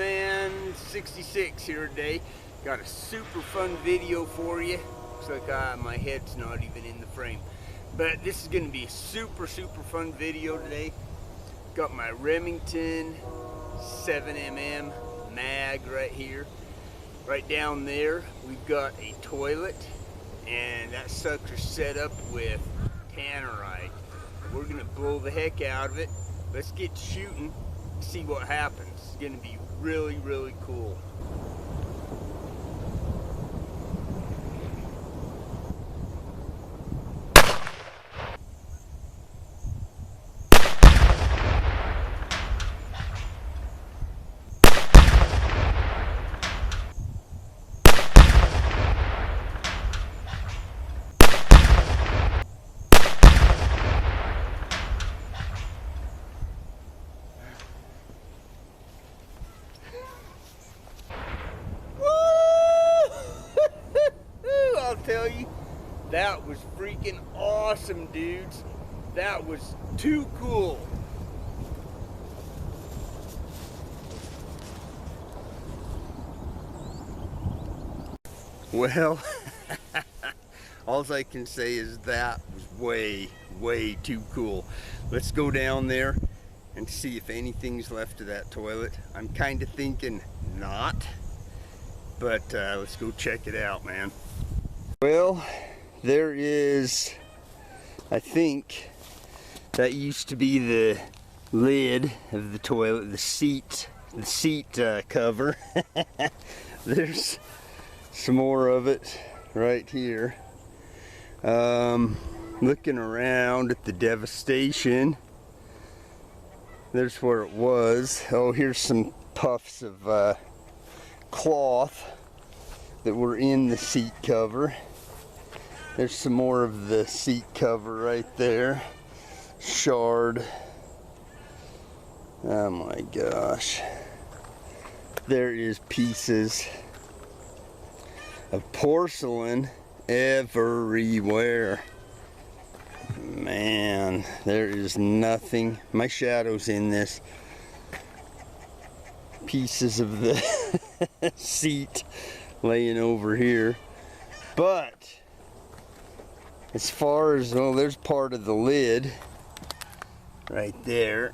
Gunman 66 here today. Got a super fun video for you. Looks like my head's not even in the frame. But this is going to be a super fun video today. Got my Remington 7mm mag right here. Right down there we've got a toilet, and that sucker's set up with Tannerite. We're going to blow the heck out of it. Let's get shooting, see what happens. It's going to be really cool. I'll tell you, that was freaking awesome, dudes. That was too cool. Well, all I can say is that was way too cool. Let's go down there and see if anything's left of that toilet. I'm kind of thinking not, but let's go check it out, man. Well, there is, I think that used to be the lid of the toilet, the seat cover. There's some more of it right here. Looking around at the devastation, there's where it was. Oh, here's some puffs of cloth that were in the seat cover. There's some more of the seat cover right there. Shard. Oh my gosh. There is pieces of porcelain everywhere. Man, there is nothing. My shadow's in this. Pieces of the seat laying over here. But as far as, well, there's part of the lid right there.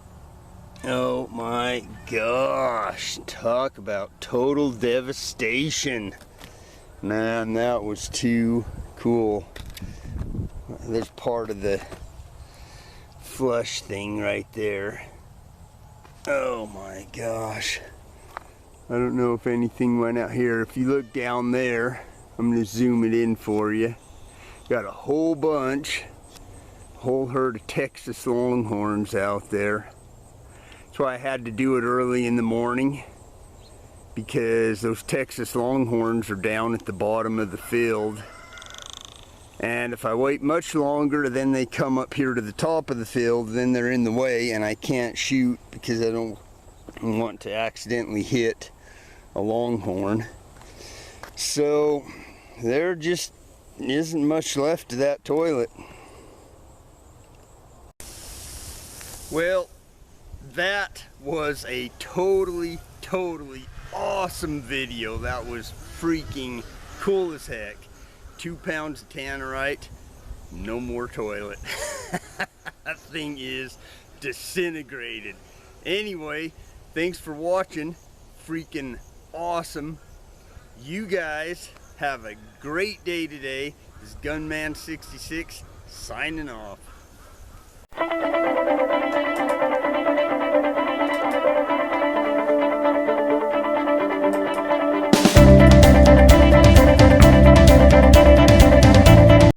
Oh my gosh, talk about total devastation. Man, that was too cool. There's part of the flush thing right there. Oh my gosh. I don't know if anything went out here. If you look down there, I'm going to zoom it in for you. Got a whole bunch, whole herd of Texas longhorns out there. That's why I had to do it early in the morning, because those Texas longhorns are down at the bottom of the field. And if I wait much longer, then they come up here to the top of the field, then they're in the way and I can't shoot because I don't want to accidentally hit a longhorn. So there just isn't much left of that toilet. Well, that was a totally awesome video. That was freaking cool as heck. 2 pounds of Tannerite, no more toilet. That thing is disintegrated. Anyway, thanks for watching. Freaking awesome. You guys have a great day today. This is Gunman 66 signing off.